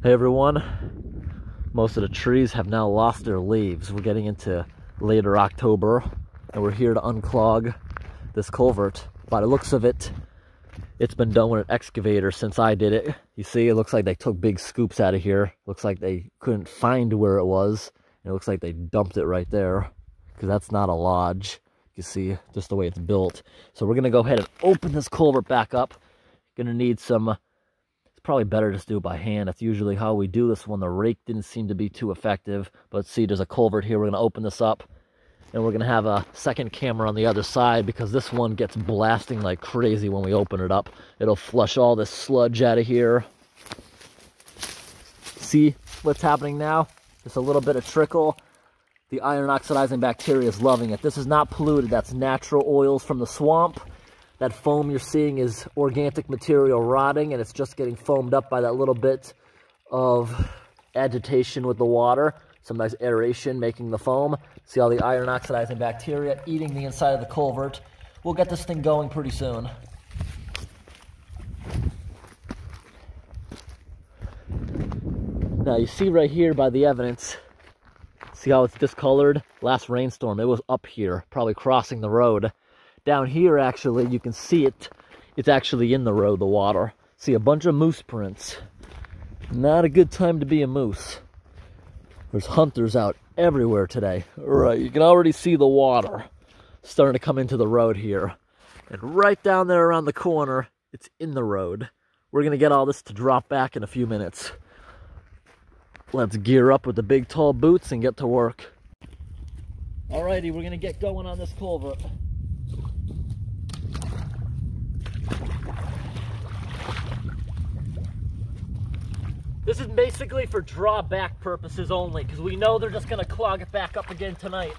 Hey everyone, most of the trees have now lost their leaves. We're getting into later October and we're here to unclog this culvert. By the looks of it, it's been done with an excavator since I did it. You see, it looks like they took big scoops out of here. Looks like they couldn't find where it was. And it looks like they dumped it right there because that's not a lodge. You see, just the way it's built. So we're gonna go ahead and open this culvert back up. Gonna need some, probably better just do it by hand. That's usually how we do this one. The rake didn't seem to be too effective, but see, there's a culvert here. We're going to open this up and we're going to have a second camera on the other side because this one gets blasting like crazy when we open it up. It'll flush all this sludge out of here. See what's happening now? Just a little bit of trickle. The iron oxidizing bacteria is loving it. This is not polluted. That's natural oils from the swamp. That foam you're seeing is organic material rotting, and it's just getting foamed up by that little bit of agitation with the water. Some nice aeration making the foam. See all the iron oxidizing bacteria eating the inside of the culvert. We'll get this thing going pretty soon. Now you see right here by the evidence, see how it's discolored? Last rainstorm, it was up here, probably crossing the road. Down here, actually, you can see it. It's actually in the road, the water. See a bunch of moose prints. Not a good time to be a moose. There's hunters out everywhere today. Right, you can already see the water starting to come into the road here. And right down there around the corner, it's in the road. We're gonna get all this to drop back in a few minutes. Let's gear up with the big tall boots and get to work. Alrighty, we're gonna get going on this culvert. This is basically for drawback purposes only, because we know they're just going to clog it back up again tonight.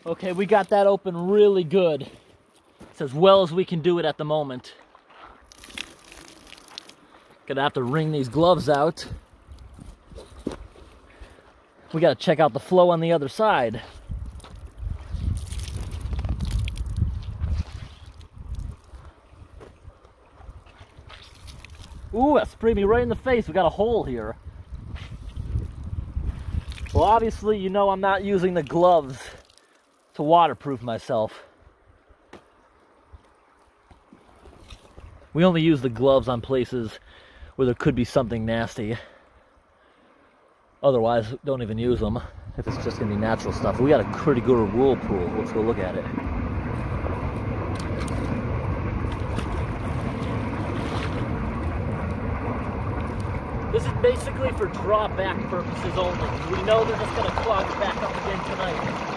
Okay, we got that open really good. It's as well as we can do it at the moment. Gonna have to wring these gloves out. We gotta check out the flow on the other side. Ooh, that sprayed me right in the face. We got a hole here. Well, obviously, you know I'm not using the gloves to waterproof myself. We only use the gloves on places where there could be something nasty. Otherwise, don't even use them if it's just gonna be natural stuff. We got a pretty good whirlpool. Let's go look at it. This is basically for drawback purposes only. We know they're just gonna clog it back up again tonight.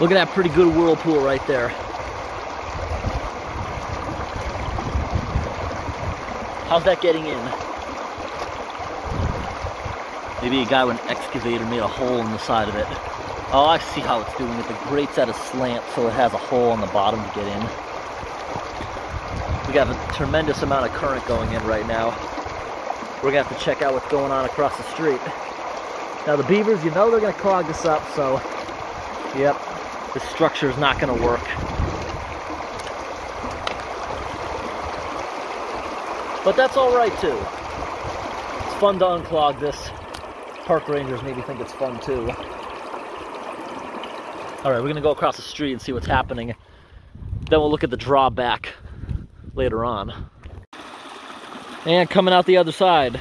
Look at that pretty good whirlpool right there. How's that getting in? Maybe a guy with an excavator made a hole in the side of it. Oh, I see how it's doing it. The grate's at a slant, so it has a hole on the bottom to get in. We got a tremendous amount of current going in right now. We're gonna have to check out what's going on across the street. Now the beavers, you know they're gonna clog this up, so yep, this structure is not gonna work. But that's all right too. It's fun to unclog this. Park rangers maybe think it's fun too. All right, we're gonna go across the street and see what's happening. Then we'll look at the drawback later on. And coming out the other side.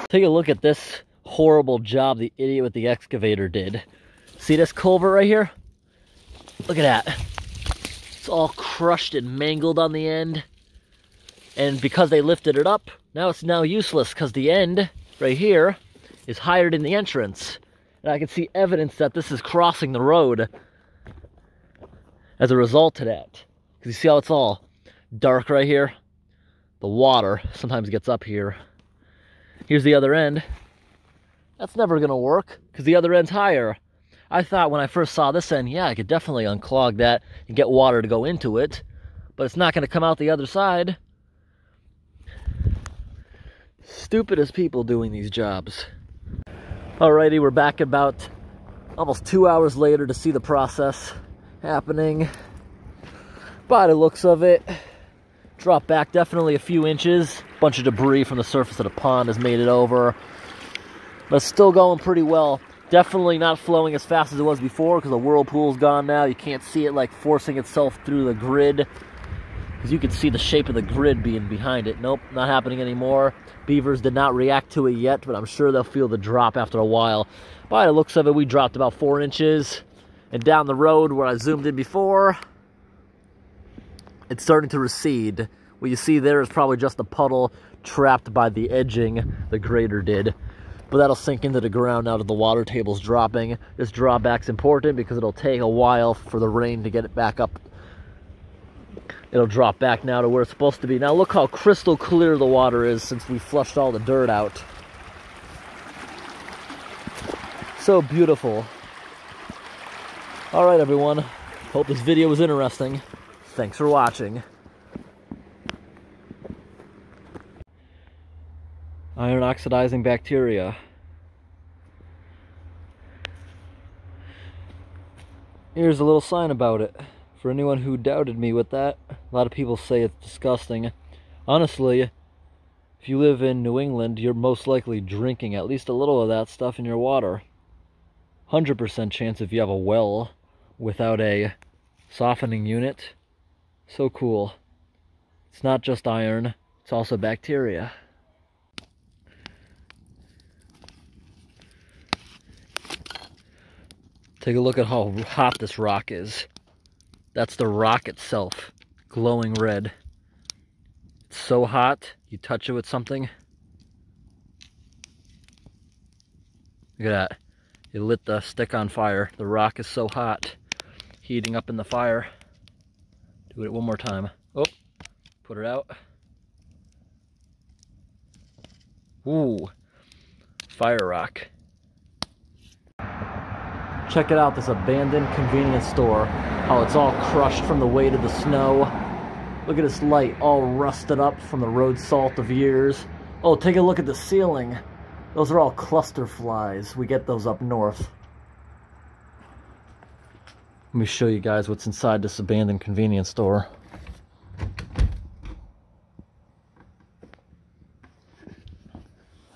Take a look at this horrible job the idiot with the excavator did. See this culvert right here? Look at that. It's all crushed and mangled on the end. And because they lifted it up, now it's now useless because the end right here is higher than the entrance. And I can see evidence that this is crossing the road as a result of that. Because you see how it's all dark right here? The water sometimes gets up here. Here's the other end. That's never going to work because the other end's higher. I thought when I first saw this end, yeah, I could definitely unclog that and get water to go into it. But it's not going to come out the other side. Stupidest people doing these jobs. Alrighty, we're back about almost 2 hours later to see the process happening. By the looks of it, drop back definitely a few inches. Bunch of debris from the surface of the pond has made it over. But it's still going pretty well. Definitely not flowing as fast as it was before because the whirlpool's gone now. You can't see it like forcing itself through the grid. Because you can see the shape of the grid being behind it. Nope, not happening anymore. Beavers did not react to it yet, but I'm sure they'll feel the drop after a while. By the looks of it, we dropped about 4 inches. And down the road where I zoomed in before, it's starting to recede. What you see there is probably just a puddle trapped by the edging the grader did. But that'll sink into the ground now that the water table's dropping. This drawback's important because it'll take a while for the rain to get it back up. It'll drop back now to where it's supposed to be. Now look how crystal clear the water is since we flushed all the dirt out. So beautiful. Alright everyone, hope this video was interesting. Thanks for watching. Iron oxidizing bacteria. Here's a little sign about it. For anyone who doubted me with that, a lot of people say it's disgusting. Honestly, if you live in New England, you're most likely drinking at least a little of that stuff in your water. 100% chance if you have a well without a softening unit. So cool. It's not just iron, it's also bacteria. Take a look at how hot this rock is. That's the rock itself, glowing red. It's so hot, you touch it with something. Look at that. It lit the stick on fire. The rock is so hot, heating up in the fire. Do it one more time. Oh, put it out. Ooh, fire rock. Check it out, this abandoned convenience store. How it's all crushed from the weight of the snow. Look at this light, all rusted up from the road salt of years. Oh, take a look at the ceiling. Those are all cluster flies. We get those up north. Let me show you guys what's inside this abandoned convenience store.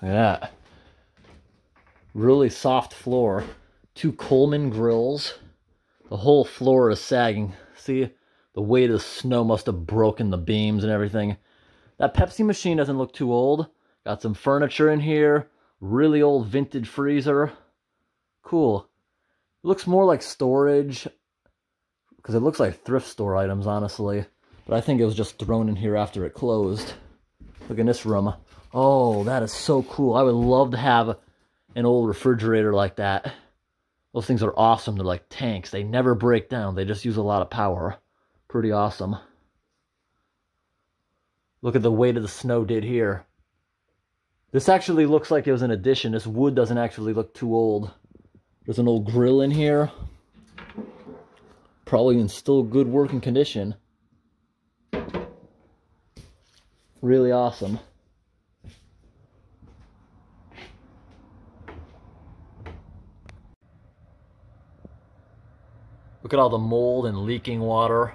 Look at that. Really soft floor. 2 Coleman grills. The whole floor is sagging. See, the weight of the snow must have broken the beams and everything. That Pepsi machine doesn't look too old. Got some furniture in here. Really old vintage freezer. Cool. It looks more like storage, because it looks like thrift store items, honestly. But I think it was just thrown in here after it closed. Look in this room. Oh, that is so cool. I would love to have an old refrigerator like that. Those things are awesome. They're like tanks. They never break down. They just use a lot of power. Pretty awesome. Look at the weight of the snow did here. This actually looks like it was an addition. This wood doesn't actually look too old. There's an old grill in here. Probably in still good working condition. Really awesome. Look at all the mold and leaking water.